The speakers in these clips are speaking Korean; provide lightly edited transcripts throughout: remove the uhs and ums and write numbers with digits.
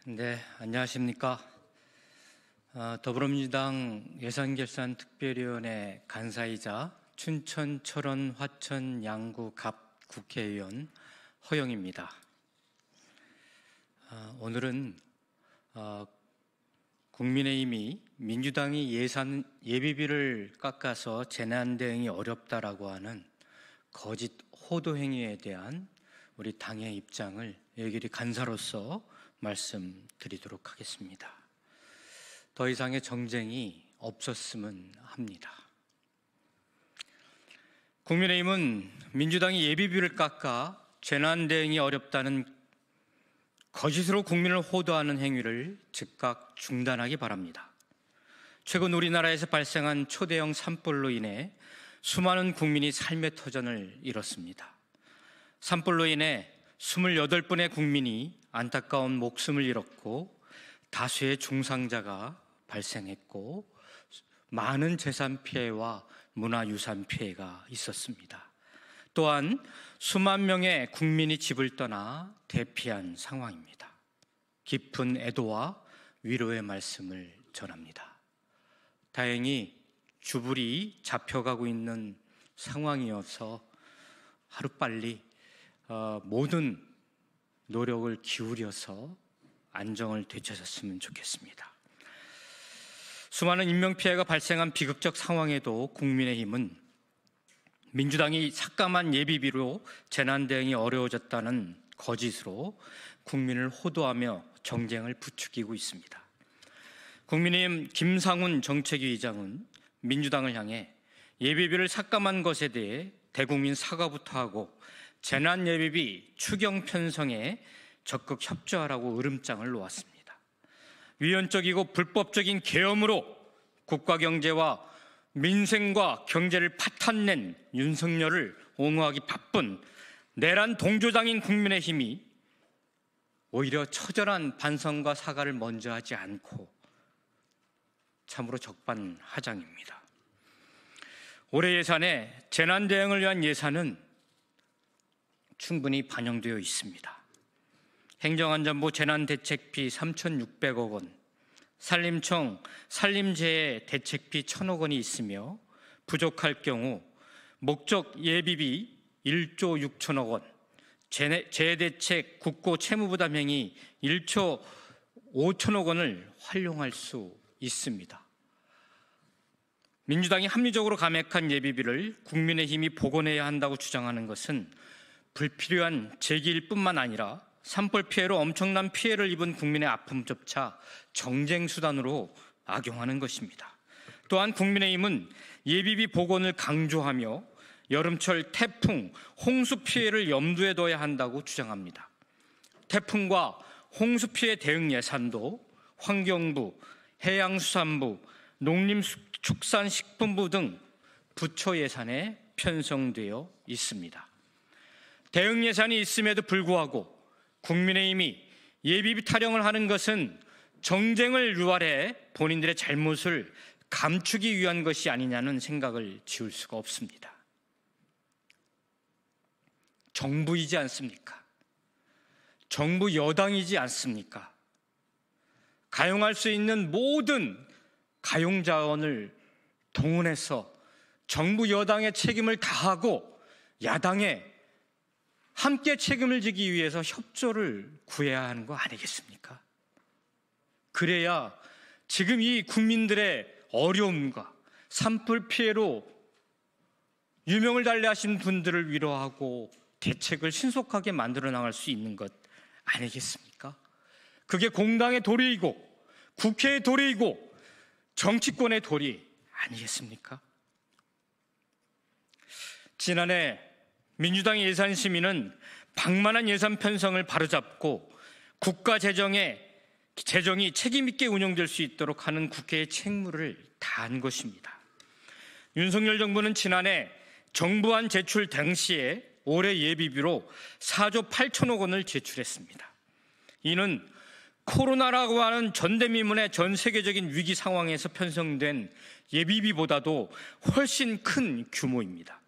네, 안녕하십니까. 더불어민주당 예산결산특별위원회 간사이자 춘천, 철원, 화천, 양구, 갑 국회의원 허영입니다. 오늘은 국민의힘이 민주당이 예비비를 깎아서 재난 대응이 어렵다라고 하는 거짓 호도 행위에 대한 우리 당의 입장을 여기리 간사로서 말씀드리도록 하겠습니다. 더 이상의 정쟁이 없었으면 합니다. 국민의힘은 민주당이 예비비를 깎아 재난 대응이 어렵다는 거짓으로 국민을 호도하는 행위를 즉각 중단하기 바랍니다. 최근 우리나라에서 발생한 초대형 산불로 인해 수많은 국민이 삶의 터전을 잃었습니다. 산불로 인해 28분의 국민이 안타까운 목숨을 잃었고 다수의 중상자가 발생했고 많은 재산 피해와 문화유산 피해가 있었습니다. 또한 수만 명의 국민이 집을 떠나 대피한 상황입니다. 깊은 애도와 위로의 말씀을 전합니다. 다행히 주불이 잡혀가고 있는 상황이어서 하루빨리 모든 노력을 기울여서 안정을 되찾았으면 좋겠습니다. 수많은 인명피해가 발생한 비극적 상황에도 국민의힘은 민주당이 삭감한 예비비로 재난 대응이 어려워졌다는 거짓으로 국민을 호도하며 정쟁을 부추기고 있습니다. 국민의힘 김상훈 정책위 의장은 민주당을 향해 예비비를 삭감한 것에 대해 대국민 사과부터 하고 재난 예비비 추경 편성에 적극 협조하라고 으름장을 놓았습니다. 위헌적이고 불법적인 계엄으로 국가 경제와 민생과 경제를 파탄낸 윤석열을 옹호하기 바쁜 내란 동조당인 국민의힘이 오히려 처절한 반성과 사과를 먼저 하지 않고 참으로 적반하장입니다. 올해 예산에 재난 대응을 위한 예산은 충분히 반영되어 있습니다. 행정안전부 재난대책비 3,600억 원, 산림청 산림재해 대책비 1,000억 원이 있으며 부족할 경우 목적 예비비 1조 6천억 원, 재해대책 국고 채무부담행위 1조 5천억 원을 활용할 수 있습니다. 민주당이 합리적으로 감액한 예비비를 국민의힘이 복원해야 한다고 주장하는 것은 불필요한 제기일 뿐만 아니라 산불 피해로 엄청난 피해를 입은 국민의 아픔조차 정쟁 수단으로 악용하는 것입니다. 또한 국민의힘은 예비비 복원을 강조하며 여름철 태풍, 홍수 피해를 염두에 둬야 한다고 주장합니다. 태풍과 홍수 피해 대응 예산도 환경부, 해양수산부, 농림축산식품부 등 부처 예산에 편성되어 있습니다. 대응 예산이 있음에도 불구하고 국민의힘이 예비비 타령을 하는 것은 정쟁을 유발해 본인들의 잘못을 감추기 위한 것이 아니냐는 생각을 지울 수가 없습니다. 정부이지 않습니까? 정부 여당이지 않습니까? 가용할 수 있는 모든 가용 자원을 동원해서 정부 여당의 책임을 다하고 야당에 함께 책임을 지기 위해서 협조를 구해야 하는 거 아니겠습니까? 그래야 지금 이 국민들의 어려움과 산불 피해로 유명을 달리하신 분들을 위로하고 대책을 신속하게 만들어 나갈 수 있는 것 아니겠습니까? 그게 공당의 도리이고 국회의 도리이고 정치권의 도리 아니겠습니까? 지난해 민주당의 예산심의는 방만한 예산 편성을 바로잡고 국가 재정이 책임있게 운영될 수 있도록 하는 국회의 책무를 다한 것입니다. 윤석열 정부는 지난해 정부안 제출 당시에 올해 예비비로 4조 8천억 원을 제출했습니다. 이는 코로나라고 하는 전대미문의 전 세계적인 위기 상황에서 편성된 예비비보다도 훨씬 큰 규모입니다.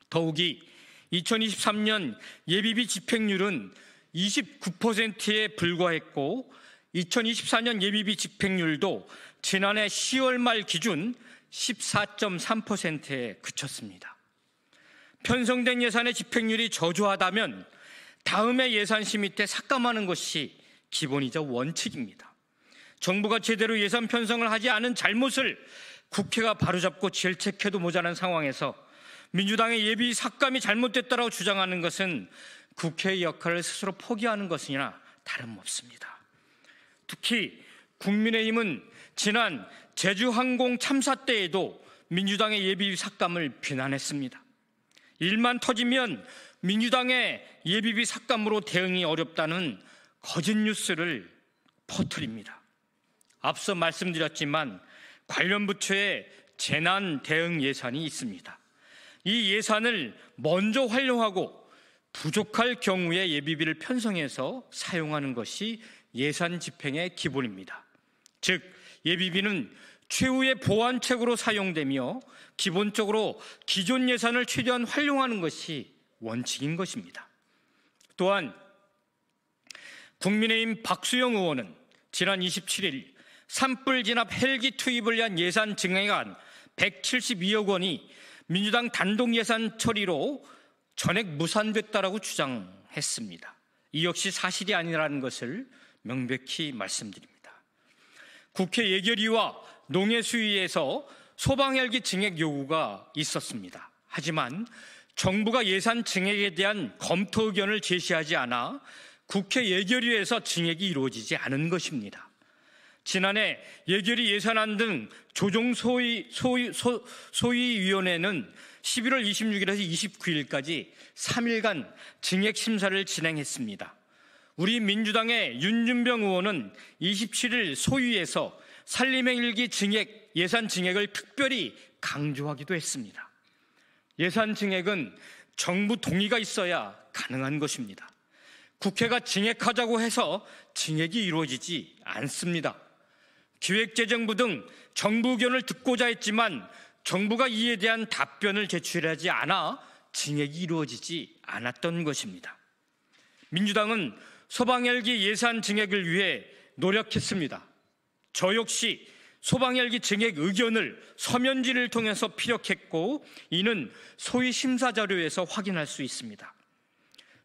더욱이 2023년 예비비 집행률은 29%에 불과했고 2024년 예비비 집행률도 지난해 10월 말 기준 14.3%에 그쳤습니다. 편성된 예산의 집행률이 저조하다면 다음에 예산심의 때 삭감하는 것이 기본이자 원칙입니다. 정부가 제대로 예산 편성을 하지 않은 잘못을 국회가 바로잡고 질책해도 모자란 상황에서 민주당의 예비 삭감이 잘못됐다고 주장하는 것은 국회의 역할을 스스로 포기하는 것이나 다름없습니다. 특히 국민의힘은 지난 제주항공 참사 때에도 민주당의 예비 삭감을 비난했습니다. 일만 터지면 민주당의 예비비 삭감으로 대응이 어렵다는 거짓 뉴스를 퍼뜨립니다. 앞서 말씀드렸지만 관련 부처에 재난 대응 예산이 있습니다. 이 예산을 먼저 활용하고 부족할 경우에 예비비를 편성해서 사용하는 것이 예산 집행의 기본입니다. 즉 예비비는 최후의 보완책으로 사용되며 기본적으로 기존 예산을 최대한 활용하는 것이 원칙인 것입니다. 또한 국민의힘 박수영 의원은 지난 27일 산불 진압 헬기 투입을 위한 예산 증액안 172억 원이 민주당 단독 예산 처리로 전액 무산됐다라고 주장했습니다. 이 역시 사실이 아니라는 것을 명백히 말씀드립니다. 국회 예결위와 농해수위에서 소방헬기 증액 요구가 있었습니다. 하지만 정부가 예산 증액에 대한 검토 의견을 제시하지 않아 국회 예결위에서 증액이 이루어지지 않은 것입니다. 지난해 예결위 예산안 등 조정 소위위원회는 11월 26일에서 29일까지 3일간 증액 심사를 진행했습니다. 우리 민주당의 윤준병 의원은 27일 소위에서 산림헬기 증액, 예산 증액을 특별히 강조하기도 했습니다. 예산 증액은 정부 동의가 있어야 가능한 것입니다. 국회가 증액하자고 해서 증액이 이루어지지 않습니다. 기획재정부 등 정부 의견을 듣고자 했지만 정부가 이에 대한 답변을 제출하지 않아 증액이 이루어지지 않았던 것입니다. 민주당은 소방헬기 예산 증액을 위해 노력했습니다. 저 역시 소방헬기 증액 의견을 서면지를 통해서 피력했고 이는 소위 심사자료에서 확인할 수 있습니다.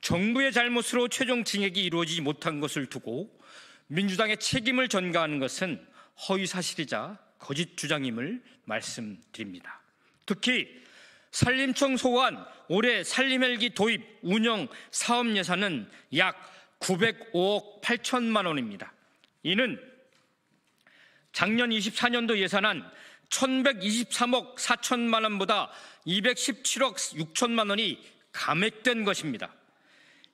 정부의 잘못으로 최종 증액이 이루어지지 못한 것을 두고 민주당의 책임을 전가하는 것은 허위사실이자 거짓 주장임을 말씀드립니다. 특히 산림청 소관 올해 산림헬기 도입 운영 사업 예산은 약 905억 8천만 원입니다. 이는 작년 24년도 예산안 1123억 4천만 원보다 217억 6천만 원이 감액된 것입니다.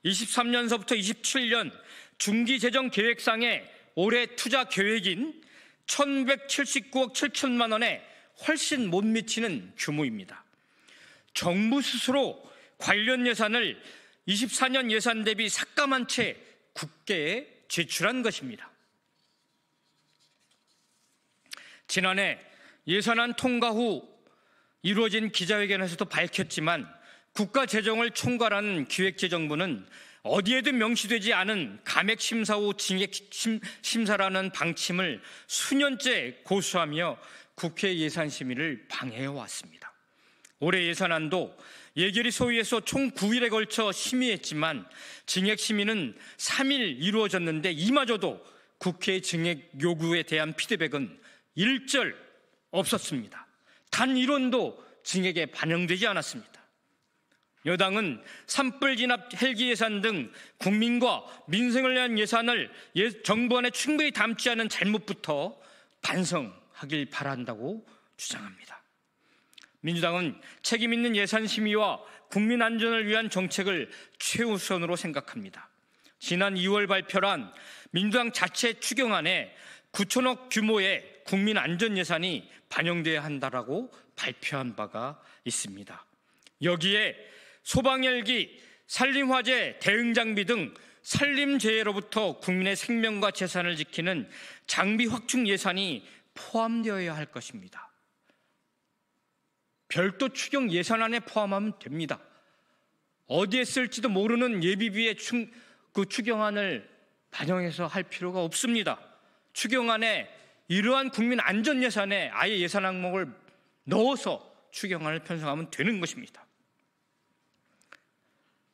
23년서부터 27년 중기재정계획상의 올해 투자 계획인 1179억 7천만 원에 훨씬 못 미치는 규모입니다. 정부 스스로 관련 예산을 24년 예산 대비 삭감한 채 국회에 제출한 것입니다. 지난해 예산안 통과 후 이루어진 기자회견에서도 밝혔지만 국가 재정을 총괄하는 기획재정부는 어디에도 명시되지 않은 감액심사 후 증액심사라는 방침을 수년째 고수하며 국회 예산심의를 방해해왔습니다. 올해 예산안도 예결위 소위에서 총 9일에 걸쳐 심의했지만 증액심의는 3일 이루어졌는데 이마저도 국회의 증액 요구에 대한 피드백은 일절 없었습니다. 단 1원도 증액에 반영되지 않았습니다. 여당은 산불 진압 헬기 예산 등 국민과 민생을 위한 예산을 정부안에 충분히 담지 않은 잘못부터 반성하길 바란다고 주장합니다. 민주당은 책임 있는 예산 심의와 국민 안전을 위한 정책을 최우선으로 생각합니다. 지난 2월 발표한 민주당 자체 추경안에 9천억 규모의 국민 안전 예산이 반영돼야 한다라고 발표한 바가 있습니다. 여기에 소방헬기, 산림화재 대응장비 등 산림재해로부터 국민의 생명과 재산을 지키는 장비 확충 예산이 포함되어야 할 것입니다. 별도 추경 예산안에 포함하면 됩니다. 어디에 쓸지도 모르는 예비비의 그 추경안을 반영해서 할 필요가 없습니다. 추경안에 이러한 국민 안전 예산에 아예 예산 항목을 넣어서 추경안을 편성하면 되는 것입니다.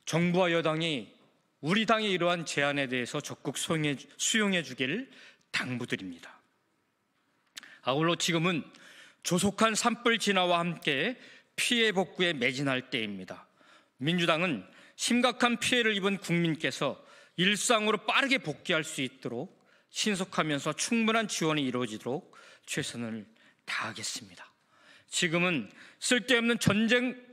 정부와 여당이 우리 당의 이러한 제안에 대해서 적극 수용해 주길 당부드립니다. 아울러 지금은 조속한 산불 진화와 함께 피해 복구에 매진할 때입니다. 민주당은 심각한 피해를 입은 국민께서 일상으로 빠르게 복귀할 수 있도록 신속하면서 충분한 지원이 이루어지도록 최선을 다하겠습니다. 지금은 쓸데없는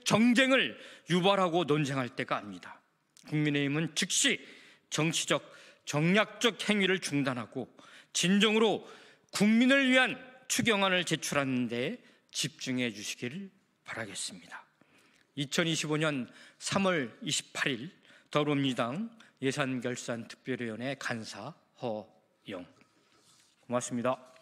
정쟁을 유발하고 논쟁할 때가 아닙니다. 국민의힘은 즉시 정치적, 정략적 행위를 중단하고 진정으로 국민을 위한 추경안을 제출하는 데 집중해 주시길 바라겠습니다. 2025년 3월 28일 더불어민주당 예산결산특별위원회 간사 허영. 고맙습니다.